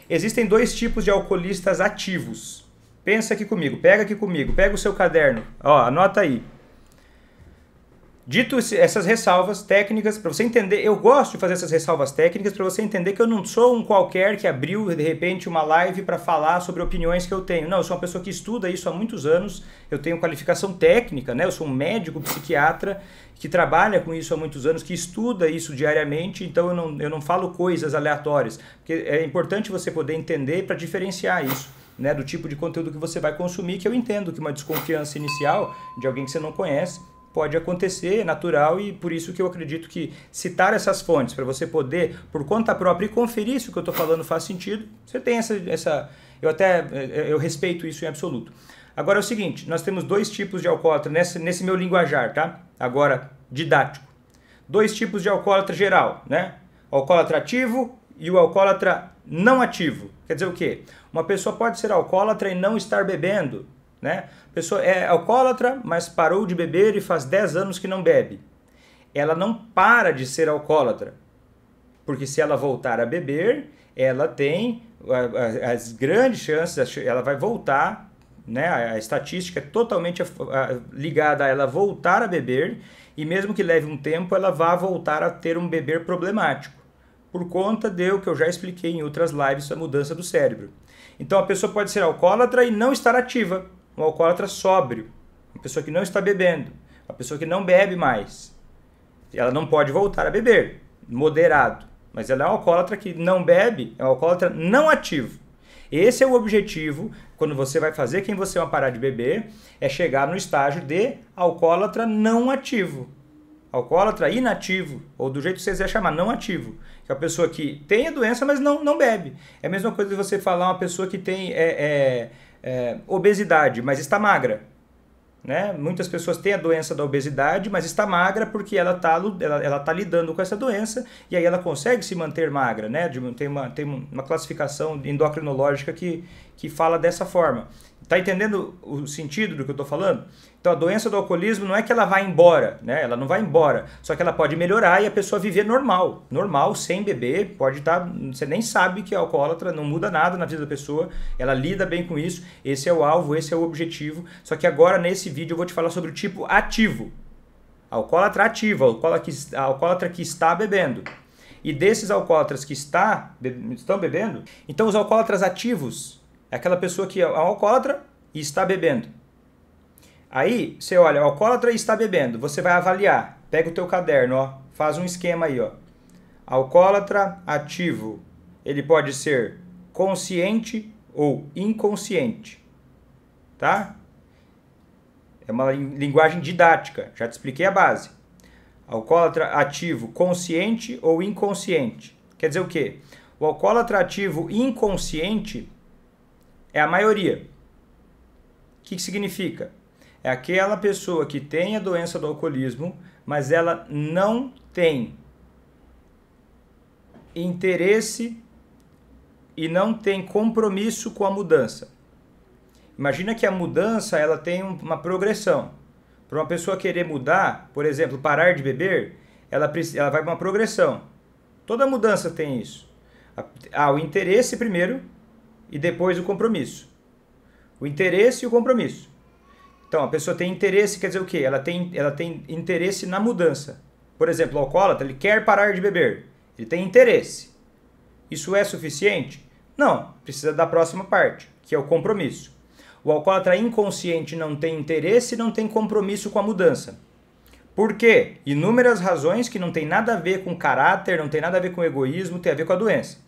Existem dois tipos de alcoolistas ativos. Pensa aqui comigo, pega o seu caderno, ó, anota aí. Dito essas ressalvas técnicas, para você entender, eu gosto de fazer essas ressalvas técnicas para você entender que eu não sou um qualquer que abriu de repente uma live para falar sobre opiniões que eu tenho. Não, eu sou uma pessoa que estuda isso há muitos anos, eu tenho qualificação técnica, né? Eu sou um médico psiquiatra que trabalha com isso há muitos anos, que estuda isso diariamente, então eu não falo coisas aleatórias, porque é importante você poder entender para diferenciar isso. Né, do tipo de conteúdo que você vai consumir, que eu entendo que uma desconfiança inicial de alguém que você não conhece pode acontecer, é natural, e por isso que eu acredito que citar essas fontes para você poder, por conta própria, e conferir se o que eu estou falando faz sentido, você tem eu respeito isso em absoluto. Agora é o seguinte, nós temos dois tipos de alcoólatra nesse meu linguajar, tá? Agora, didático. Dois tipos de alcoólatra geral, né? O alcoólatra ativo e o alcoólatra não ativo. Quer dizer o quê? Uma pessoa pode ser alcoólatra e não estar bebendo, né? A pessoa é alcoólatra, mas parou de beber e faz 10 anos que não bebe. Ela não para de ser alcoólatra, porque se ela voltar a beber, ela tem as grandes chances, ela vai voltar, né? A estatística é totalmente ligada a ela voltar a beber, e mesmo que leve um tempo, ela vai voltar a ter um beber problemático, por conta do que eu já expliquei em outras lives, a mudança do cérebro. Então a pessoa pode ser alcoólatra e não estar ativa, um alcoólatra sóbrio, uma pessoa que não está bebendo, uma pessoa que não bebe mais. Ela não pode voltar a beber, moderado, mas ela é um alcoólatra que não bebe, é um alcoólatra não ativo. Esse é o objetivo, quando você vai fazer quem você vai parar de beber, é chegar no estágio de alcoólatra não ativo. Alcoólatra inativo, ou do jeito que você quiser chamar, não ativo, que é a pessoa que tem a doença, mas não bebe. É a mesma coisa de você falar uma pessoa que tem obesidade, mas está magra. Né? Muitas pessoas têm a doença da obesidade, mas está magra porque ela tá lidando com essa doença, e aí ela consegue se manter magra. Né? Tem uma classificação endocrinológica que fala dessa forma. Está entendendo o sentido do que eu estou falando? Então a doença do alcoolismo não é que ela vai embora, né? Ela não vai embora, só que ela pode melhorar e a pessoa viver normal, sem beber, pode estar, você nem sabe que é alcoólatra, não muda nada na vida da pessoa, ela lida bem com isso, esse é o alvo, esse é o objetivo, só que agora nesse vídeo eu vou te falar sobre o tipo ativo, alcoólatra ativo, alcoólatra que está bebendo. E desses alcoólatras que estão bebendo, então os alcoólatras ativos, é aquela pessoa que é alcoólatra e está bebendo. Aí, você olha, alcoólatra e está bebendo, você vai avaliar, pega o teu caderno, ó, faz um esquema aí, ó. Alcoólatra ativo, ele pode ser consciente ou inconsciente, tá? É uma linguagem didática, já te expliquei a base. Alcoólatra ativo consciente ou inconsciente. Quer dizer o quê? O alcoólatra ativo inconsciente é a maioria. O que significa? É aquela pessoa que tem a doença do alcoolismo, mas ela não tem interesse e não tem compromisso com a mudança. Imagina que a mudança ela tem uma progressão. Para uma pessoa querer mudar, por exemplo, parar de beber, ela vai para uma progressão. Toda mudança tem isso. Há o interesse primeiro e depois o compromisso. O interesse e o compromisso. Então, a pessoa tem interesse, quer dizer o quê? Ela tem interesse na mudança. Por exemplo, o alcoólatra, ele quer parar de beber. Ele tem interesse. Isso é suficiente? Não. Precisa da próxima parte, que é o compromisso. O alcoólatra inconsciente não tem interesse e não tem compromisso com a mudança. Por quê? Inúmeras razões que não tem nada a ver com caráter, não tem nada a ver com egoísmo, tem a ver com a doença.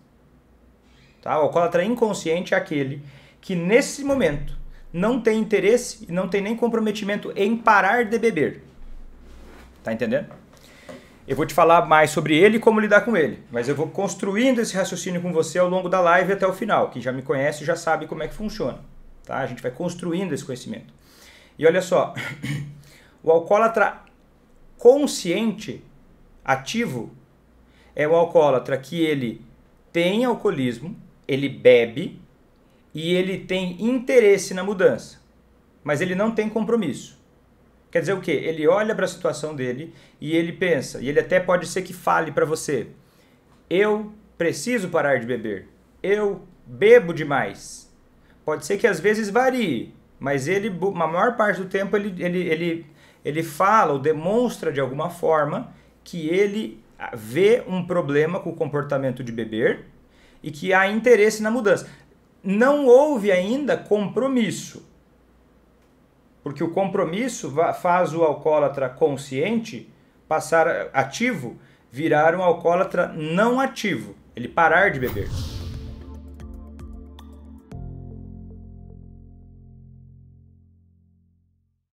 Tá? O alcoólatra inconsciente é aquele que, nesse momento, não tem interesse e não tem nem comprometimento em parar de beber. Tá entendendo? Eu vou te falar mais sobre ele e como lidar com ele, mas eu vou construindo esse raciocínio com você ao longo da live até o final. Quem já me conhece já sabe como é que funciona. Tá? A gente vai construindo esse conhecimento. E olha só, o alcoólatra consciente, ativo, é o alcoólatra que ele tem alcoolismo, ele bebe e ele tem interesse na mudança, mas ele não tem compromisso. Quer dizer o quê? Ele olha para a situação dele e ele pensa, e ele até pode ser que fale para você: eu preciso parar de beber, eu bebo demais. Pode ser que às vezes varie, mas ele, a maior parte do tempo, ele fala ou demonstra de alguma forma que ele vê um problema com o comportamento de beber e que há interesse na mudança. Não houve ainda compromisso, porque o compromisso faz o alcoólatra consciente passar ativo, virar um alcoólatra não ativo, ele parar de beber.